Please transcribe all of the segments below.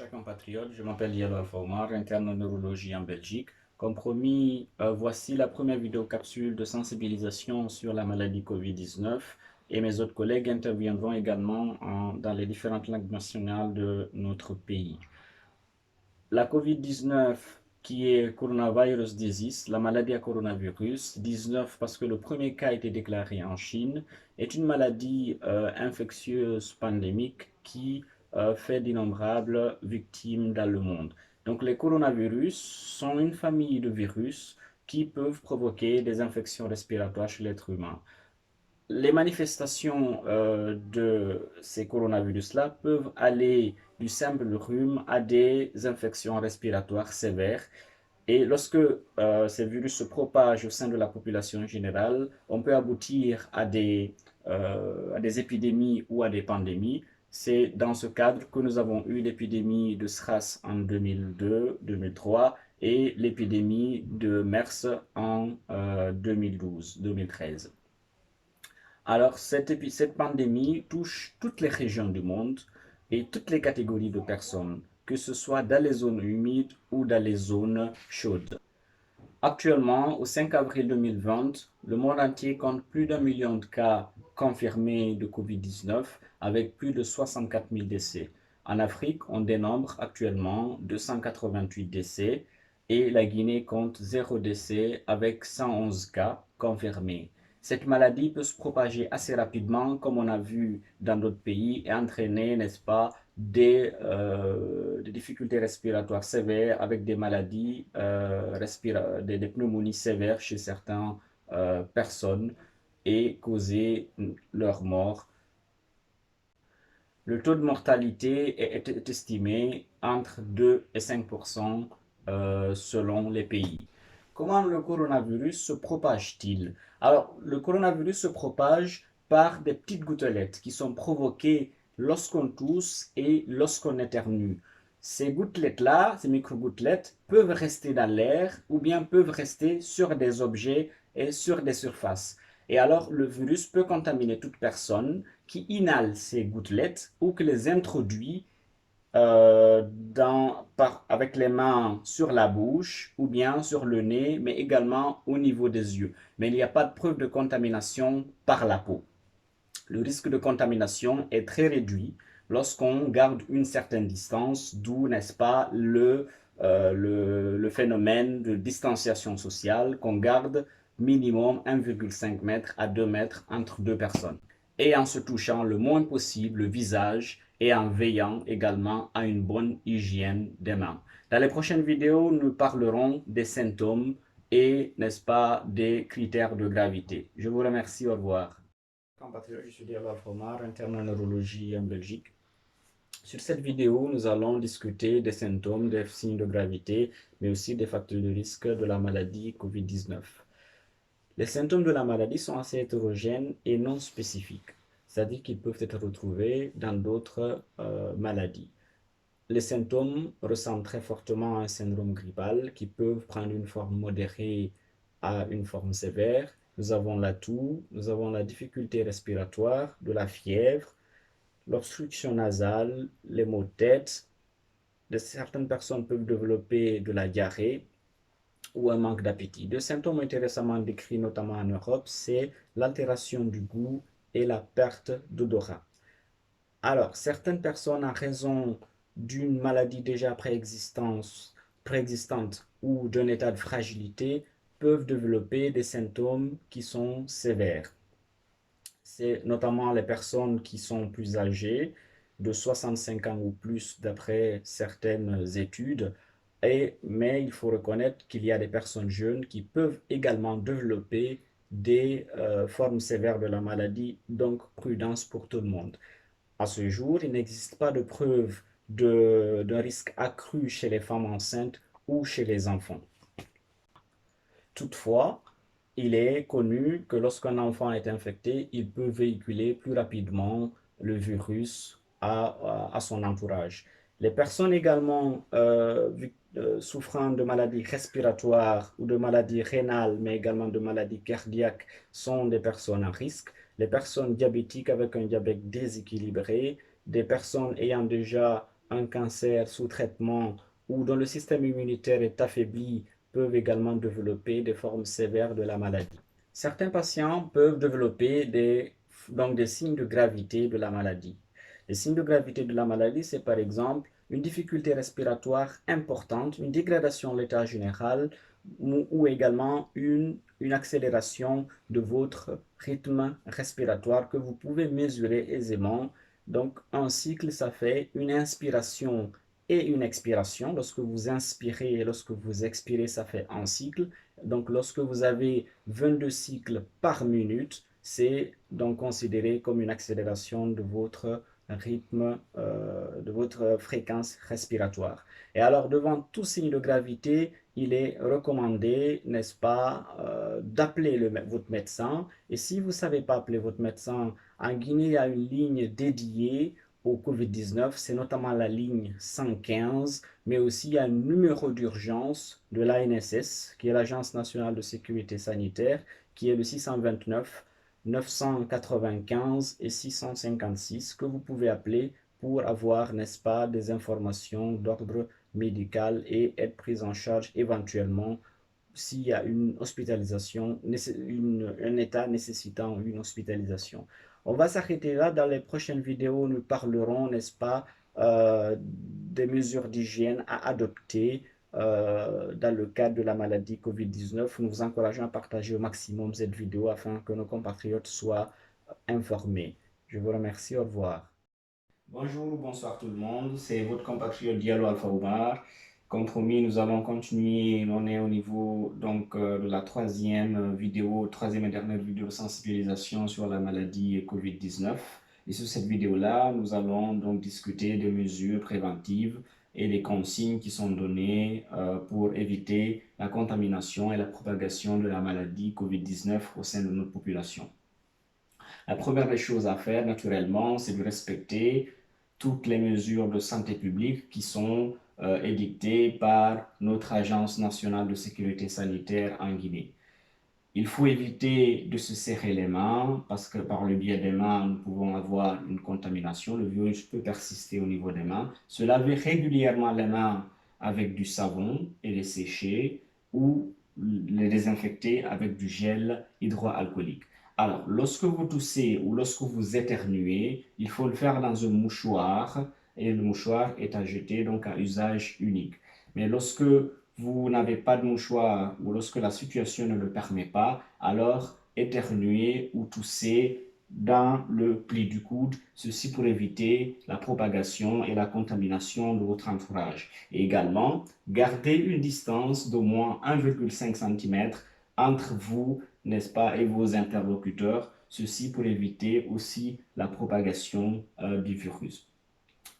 chers compatriotes, je m'appelle Yellow Alpha Omar, interne en neurologie en Belgique. Comme promis, voici la première vidéo capsule de sensibilisation sur la maladie Covid-19 et mes autres collègues interviendront également dans les différentes langues nationales de notre pays. La Covid-19, qui est Coronavirus Disease, la maladie à coronavirus, 19 parce que le premier cas a été déclaré en Chine, est une maladie infectieuse pandémique qui fait d'innombrables victimes dans le monde. Donc les coronavirus sont une famille de virus qui peuvent provoquer des infections respiratoires chez l'être humain. Les manifestations de ces coronavirus-là peuvent aller du simple rhume à des infections respiratoires sévères. Et lorsque ces virus se propagent au sein de la population générale, on peut aboutir à des épidémies ou à des pandémies. C'est dans ce cadre que nous avons eu l'épidémie de SRAS en 2002-2003 et l'épidémie de MERS en 2012-2013. Alors, cette pandémie touche toutes les régions du monde et toutes les catégories de personnes, que ce soit dans les zones humides ou dans les zones chaudes. Actuellement, au 5 avril 2020, le monde entier compte plus d'1 million de cas confirmés de Covid-19 avec plus de 64 000 décès. En Afrique, on dénombre actuellement 288 décès et la Guinée compte 0 décès avec 111 cas confirmés. Cette maladie peut se propager assez rapidement, comme on a vu dans d'autres pays, et entraîner, n'est-ce pas, des difficultés respiratoires sévères avec des maladies, des pneumonies sévères chez certaines personnes et causer leur mort. Le taux de mortalité est estimé entre 2 et 5% selon les pays. Comment le coronavirus se propage-t-il? Alors, le coronavirus se propage par des petites gouttelettes qui sont provoquées lorsqu'on tousse et lorsqu'on éternue. Ces gouttelettes-là, ces micro-gouttelettes, peuvent rester dans l'air ou bien peuvent rester sur des objets et sur des surfaces. Et alors, le virus peut contaminer toute personne qui inhale ces gouttelettes ou qui les introduit avec les mains sur la bouche ou bien sur le nez, mais également au niveau des yeux. Mais il n'y a pas de preuve de contamination par la peau. Le risque de contamination est très réduit lorsqu'on garde une certaine distance, d'où, n'est-ce pas, le phénomène de distanciation sociale, qu'on garde minimum 1,5 m à 2 mètres entre deux personnes. Et en se touchant le moins possible le visage et en veillant également à une bonne hygiène des mains. Dans les prochaines vidéos, nous parlerons des symptômes et, n'est-ce pas, des critères de gravité. Je vous remercie, au revoir. Compatriotes, je suis Diallo Fromar, interne en neurologie en Belgique. Sur cette vidéo, nous allons discuter des symptômes, des signes de gravité, mais aussi des facteurs de risque de la maladie Covid-19. Les symptômes de la maladie sont assez hétérogènes et non spécifiques, c'est-à-dire qu'ils peuvent être retrouvés dans d'autres maladies. Les symptômes ressemblent très fortement à un syndrome grippal qui peuvent prendre une forme modérée à une forme sévère. Nous avons la toux, nous avons la difficulté respiratoire, de la fièvre, l'obstruction nasale, les maux de tête. Certaines personnes peuvent développer de la diarrhée ou un manque d'appétit. Deux symptômes ont été récemment décrits, notamment en Europe, c'est l'altération du goût et la perte d'odorat. Alors, certaines personnes, en raison d'une maladie déjà préexistante ou d'un état de fragilité, peuvent développer des symptômes qui sont sévères. C'est notamment les personnes qui sont plus âgées, de 65 ans ou plus d'après certaines études, mais il faut reconnaître qu'il y a des personnes jeunes qui peuvent également développer des formes sévères de la maladie, donc prudence pour tout le monde. À ce jour, il n'existe pas de preuve d'un risque accru chez les femmes enceintes ou chez les enfants. Toutefois, il est connu que lorsqu'un enfant est infecté, il peut véhiculer plus rapidement le virus à son entourage. Les personnes également souffrant de maladies respiratoires ou de maladies rénales, mais également de maladies cardiaques, sont des personnes à risque. Les personnes diabétiques avec un diabète déséquilibré, des personnes ayant déjà un cancer sous traitement ou dont le système immunitaire est affaibli peuvent également développer des formes sévères de la maladie. Certains patients peuvent développer des signes de gravité de la maladie. Les signes de gravité de la maladie, c'est par exemple une difficulté respiratoire importante, une dégradation de l'état général ou également une accélération de votre rythme respiratoire que vous pouvez mesurer aisément. Donc, un cycle, ça fait une inspiration et une expiration. Lorsque vous inspirez et lorsque vous expirez, ça fait un cycle. Donc, lorsque vous avez 22 cycles par minute, c'est donc considéré comme une accélération de votre rythme, de votre fréquence respiratoire. Et alors, devant tout signe de gravité, il est recommandé, n'est-ce pas, d'appeler votre médecin. Et si vous ne savez pas appeler votre médecin, en Guinée, il y a une ligne dédiée au COVID-19, c'est notamment la ligne 115, mais aussi il y a un numéro d'urgence de l'ANSS, qui est l'Agence nationale de sécurité sanitaire, qui est le 629 995 et 656 que vous pouvez appeler pour avoir, n'est-ce pas, des informations d'ordre médical et être prise en charge éventuellement s'il y a une hospitalisation, un état nécessitant une hospitalisation. On va s'arrêter là. Dans les prochaines vidéos, nous parlerons, n'est-ce pas, des mesures d'hygiène à adopter dans le cadre de la maladie COVID-19. Nous vous encourageons à partager au maximum cette vidéo afin que nos compatriotes soient informés. Je vous remercie. Au revoir. Bonjour, bonsoir tout le monde. C'est votre compatriote Diallo Alpha Oumar. Comme promis, nous allons continuer. On est au niveau donc de la troisième et dernière vidéo de sensibilisation sur la maladie COVID-19. Et sur cette vidéo-là, nous allons donc discuter des mesures préventives et des consignes qui sont données pour éviter la contamination et la propagation de la maladie COVID-19 au sein de notre population. La première des choses à faire, naturellement, c'est de respecter toutes les mesures de santé publique qui sont édictées par notre Agence nationale de sécurité sanitaire en Guinée. Il faut éviter de se serrer les mains parce que par le biais des mains, nous pouvons avoir une contamination. Le virus peut persister au niveau des mains. Se laver régulièrement les mains avec du savon et les sécher ou les désinfecter avec du gel hydroalcoolique. Alors, lorsque vous toussez ou lorsque vous éternuez, il faut le faire dans un mouchoir et le mouchoir est à jeter donc à usage unique. Mais lorsque vous n'avez pas de mouchoir ou lorsque la situation ne le permet pas, alors éternuez ou toussez dans le pli du coude, ceci pour éviter la propagation et la contamination de votre entourage. Et également, gardez une distance d'au moins 1,5 cm entre vous, n'est-ce pas, et vos interlocuteurs, ceci pour éviter aussi la propagation du virus.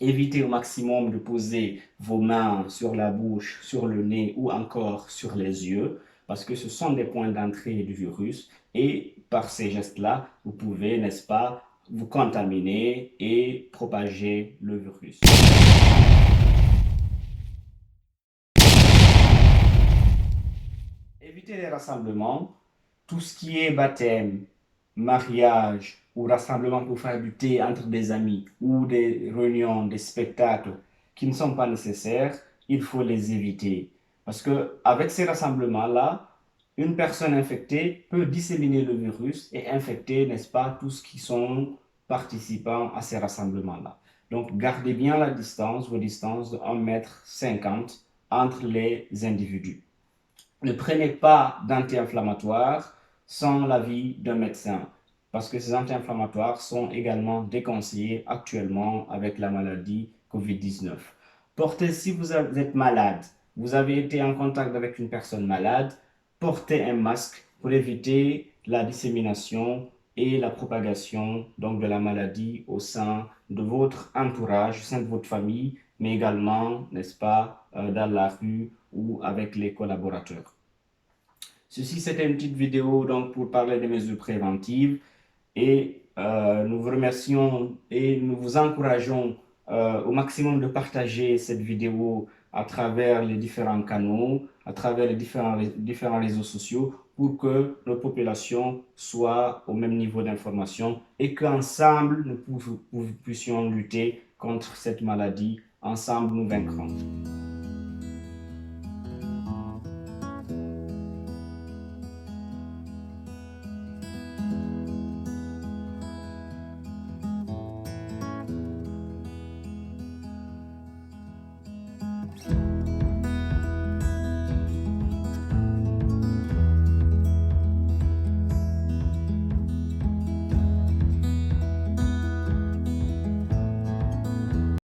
Évitez au maximum de poser vos mains sur la bouche, sur le nez ou encore sur les yeux parce que ce sont des points d'entrée du virus et par ces gestes-là, vous pouvez, n'est-ce pas, vous contaminer et propager le virus. Évitez les rassemblements, tout ce qui est baptême, mariage ou rassemblement pour faire du thé entre des amis ou des réunions, des spectacles qui ne sont pas nécessaires, il faut les éviter. Parce qu'avec ces rassemblements-là, une personne infectée peut disséminer le virus et infecter, n'est-ce pas, tous qui sont participants à ces rassemblements-là. Donc, gardez bien la distance, vos distances de 1,50 m entre les individus. Ne prenez pas d'anti-inflammatoires sans l'avis d'un médecin, parce que ces anti-inflammatoires sont également déconseillés actuellement avec la maladie COVID-19. Si vous êtes malade, vous avez été en contact avec une personne malade, portez un masque pour éviter la dissémination et la propagation donc, de la maladie au sein de votre entourage, au sein de votre famille, mais également, n'est-ce pas, dans la rue ou avec les collaborateurs. Ceci, c'était une petite vidéo donc, pour parler des mesures préventives et nous vous remercions et nous vous encourageons au maximum de partager cette vidéo à travers les différents canaux, à travers les différents réseaux sociaux pour que notre population soit au même niveau d'information et qu'ensemble nous puissions lutter contre cette maladie Ensemble, nous vaincrons.